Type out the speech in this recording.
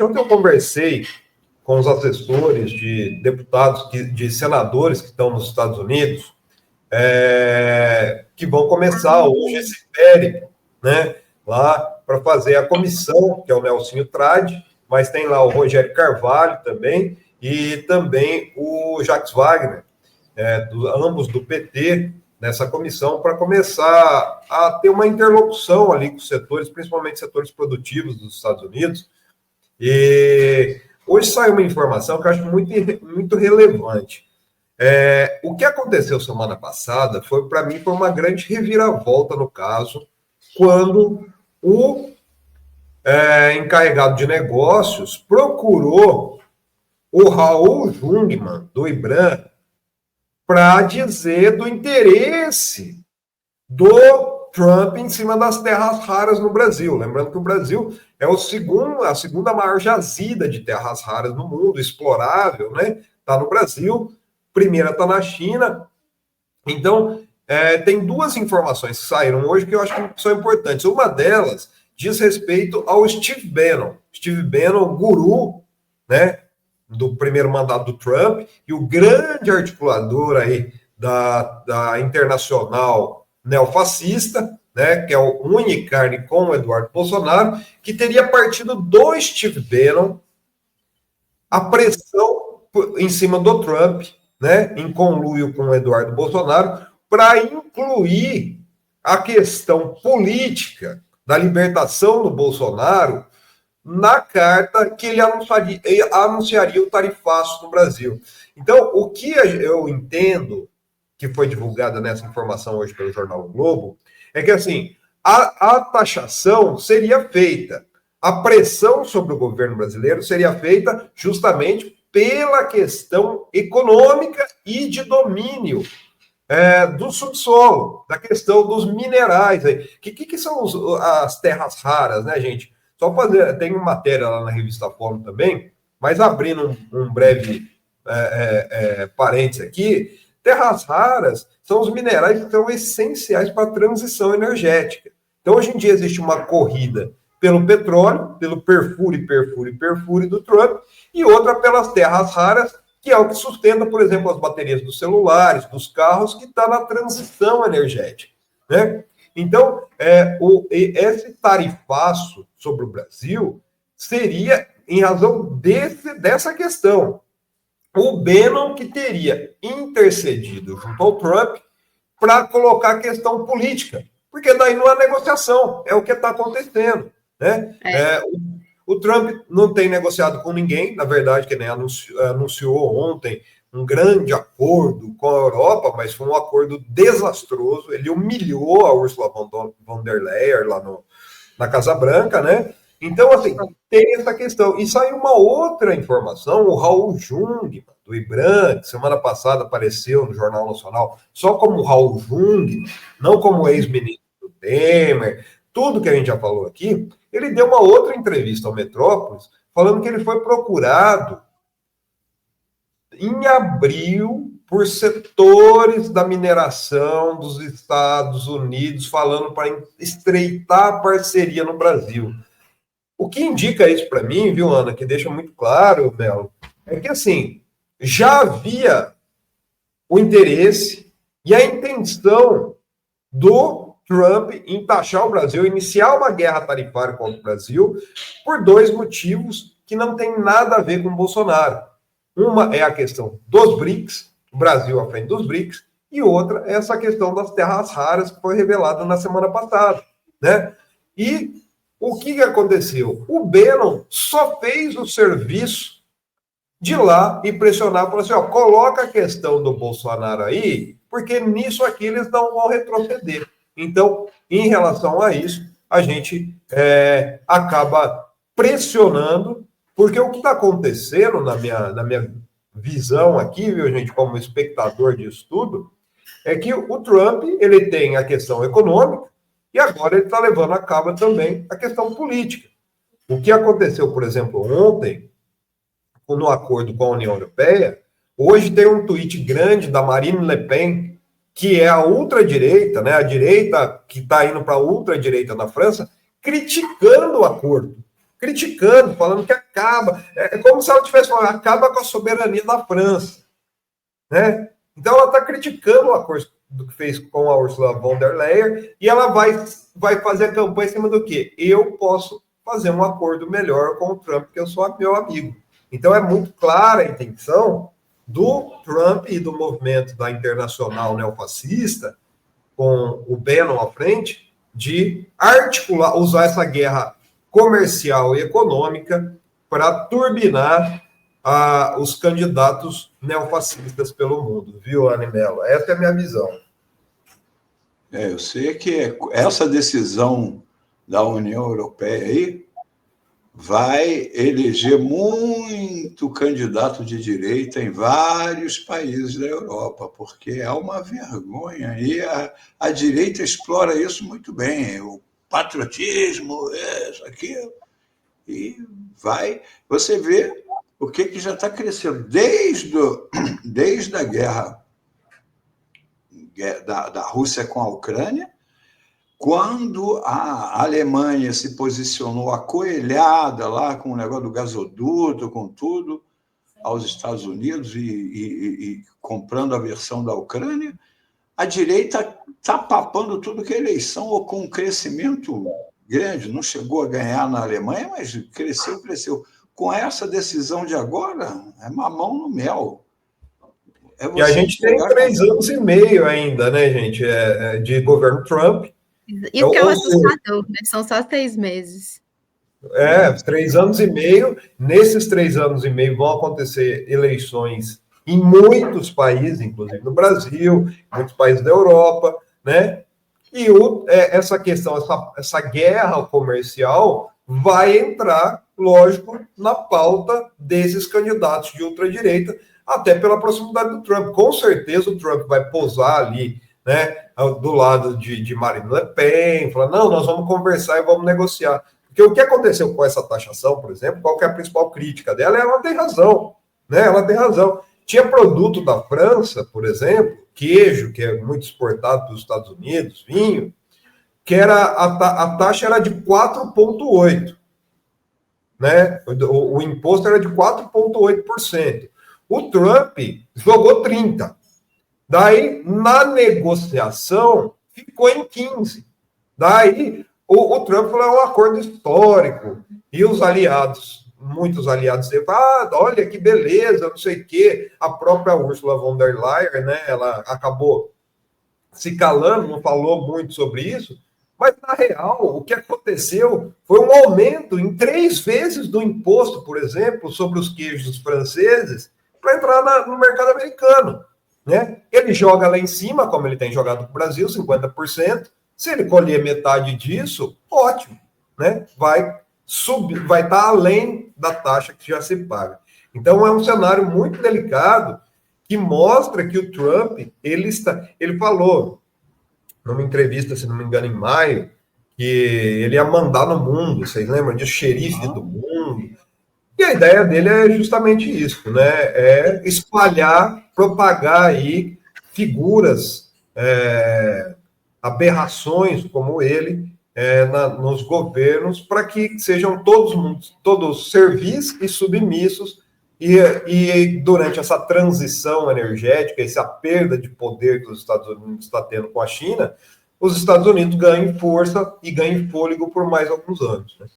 Ontem eu conversei com os assessores de deputados, de senadores que estão nos Estados Unidos, que vão começar hoje esse périplo, né, lá para fazer a comissão, que é o Nelsinho Trade, mas tem lá o Rogério Carvalho também, e também o Jacques Wagner, ambos do PT, nessa comissão, para começar a ter uma interlocução ali com os setores, principalmente setores produtivos dos Estados Unidos. E hoje saiu uma informação que eu acho muito relevante. O que aconteceu semana passada para mim, foi uma grande reviravolta no caso, quando o encarregado de negócios procurou o Raul Jungmann, do IBRAM, para dizer do interesse do Trump em cima das terras raras no Brasil. Lembrando que o Brasil é a segunda maior jazida de terras raras no mundo, explorável, né? Está no Brasil, primeira está na China. Então, tem duas informações que saíram hoje que eu acho que são importantes. Uma delas diz respeito ao Steve Bannon. Steve Bannon, guru, né, do primeiro mandato do Trump, e o grande articulador aí da internacional neofascista, né, que é o Unicarne com o Eduardo Bolsonaro, que teria partido do Steve Bannon a pressão em cima do Trump, né, em conluio com o Eduardo Bolsonaro, para incluir a questão política da libertação do Bolsonaro na carta que ele anunciaria o tarifaço no Brasil. Então, o que eu entendo que foi divulgada nessa informação hoje pelo jornal o Globo é que, assim, a taxação seria feita, a pressão sobre o governo brasileiro seria feita justamente pela questão econômica e de domínio do subsolo, da questão dos minerais. Que são as terras raras, né, gente? Só fazer, tem uma matéria lá na revista Fórum também, mas abrindo um breve parênteses aqui, terras raras são os minerais que são essenciais para a transição energética. Então, hoje em dia, existe uma corrida pelo petróleo, pelo perfure do Trump, e outra pelas terras raras, que é o que sustenta, por exemplo, as baterias dos celulares, dos carros, que está na transição energética, né? Então, esse tarifaço sobre o Brasil seria em razão dessa questão. O Bannon que teria intercedido junto ao Trump para colocar a questão política, porque daí não há negociação, é o que está acontecendo, né? O Trump não tem negociado com ninguém, na verdade, que nem anunciou ontem um grande acordo com a Europa, mas foi um acordo desastroso. Ele humilhou a Ursula von der Leyen lá na Casa Branca, né? Então, assim, tem essa questão. E saiu uma outra informação, o Raul Jungmann, do IBRAM, que semana passada apareceu no Jornal Nacional, só como Raul Jungmann, não como ex-ministro do Temer, tudo que a gente já falou aqui. Ele deu uma outra entrevista ao Metrópolis, falando que ele foi procurado em abril por setores da mineração dos Estados Unidos, falando para estreitar a parceria no Brasil. O que indica isso para mim, viu, Ana, que deixa muito claro, Belo, é que, assim, já havia o interesse e a intenção do Trump em taxar o Brasil, iniciar uma guerra tarifária contra o Brasil, por dois motivos que não tem nada a ver com o Bolsonaro. Uma é a questão dos BRICS, o Brasil à frente dos BRICS, e outra é essa questão das terras raras que foi revelada na semana passada, né? E o que aconteceu? O Bannon só fez o serviço de ir lá e pressionar, falou assim, coloca a questão do Bolsonaro aí, porque nisso aqui eles não vão retroceder. Então, em relação a isso, a gente acaba pressionando, porque o que está acontecendo na minha visão aqui, viu, gente, como espectador disso tudo, é que o Trump, ele tem a questão econômica e agora ele está levando a cabo também a questão política. O que aconteceu, por exemplo, ontem, no acordo com a União Europeia, hoje tem um tweet grande da Marine Le Pen, que é a ultradireita, né, a direita que está indo para a ultradireita na França, criticando o acordo. criticando, falando que acaba. É como se ela tivesse falando, acaba com a soberania da França, né? Então ela está criticando o acordo do que fez com a Ursula von der Leyen e ela vai fazer a campanha em cima do quê? Eu posso fazer um acordo melhor com o Trump, porque eu sou meu amigo. Então é muito clara a intenção do Trump e do movimento da Internacional Neofascista, com o Bannon à frente, de articular, usar essa guerra comercial e econômica para turbinar os candidatos neofascistas pelo mundo, viu, Animelo? Essa é a minha visão. Eu sei que essa decisão da União Europeia aí vai eleger muito candidato de direita em vários países da Europa, porque é uma vergonha. E a direita explora isso muito bem, o patriotismo, isso, aquilo. E vai... Você vê o que já está crescendo. Desde a guerra da Rússia com a Ucrânia, quando a Alemanha se posicionou acoelhada lá com o negócio do gasoduto, com tudo, aos Estados Unidos e comprando a versão da Ucrânia, a direita está papando tudo que é eleição, ou com um crescimento grande. Não chegou a ganhar na Alemanha, mas cresceu. Com essa decisão de agora, é mamão no mel. E a gente tem 3 anos e meio ainda, né, gente, de governo Trump. Isso que é o assustador, né? São só 6 meses. 3 anos e meio. Nesses 3 anos e meio vão acontecer eleições em muitos países, inclusive no Brasil, muitos países da Europa, né? E essa questão, essa guerra comercial vai entrar, lógico, na pauta desses candidatos de ultradireita, até pela proximidade do Trump. Com certeza o Trump vai posar ali, né, do lado de Marine Le Pen, falar, não, nós vamos conversar e vamos negociar. Porque o que aconteceu com essa taxação, por exemplo, qual que é a principal crítica dela? Ela tem razão, né? Ela tem razão. Tinha produto da França, por exemplo, queijo, que é muito exportado para os Estados Unidos, vinho, que a taxa era de 4,8%, né? O imposto era de 4,8%. O Trump jogou 30%. Daí, na negociação, ficou em 15%. Daí, o Trump falou, é um acordo histórico. E os aliados, muitos aliados dele, olha que beleza, não sei o quê. A própria Ursula von der Leyen, né, ela acabou se calando, não falou muito sobre isso. Mas, na real, o que aconteceu foi um aumento em 3 vezes do imposto, por exemplo, sobre os queijos franceses, para entrar no mercado americano. Né? Ele joga lá em cima, como ele tem jogado para o Brasil, 50%. Se ele colher metade disso, ótimo. Né? Vai subir, vai estar além da taxa que já se paga. Então, é um cenário muito delicado que mostra que o Trump, ele falou, numa entrevista, se não me engano, em maio, que ele ia mandar no mundo, vocês lembram disso? Xerife do mundo. E a ideia dele é justamente isso, né? É espalhar, propagar aí figuras, aberrações como ele nos governos, para que sejam todos servis e submissos, e durante essa transição energética, essa perda de poder que os Estados Unidos está tendo com a China, os Estados Unidos ganhem força e ganhem fôlego por mais alguns anos. Né?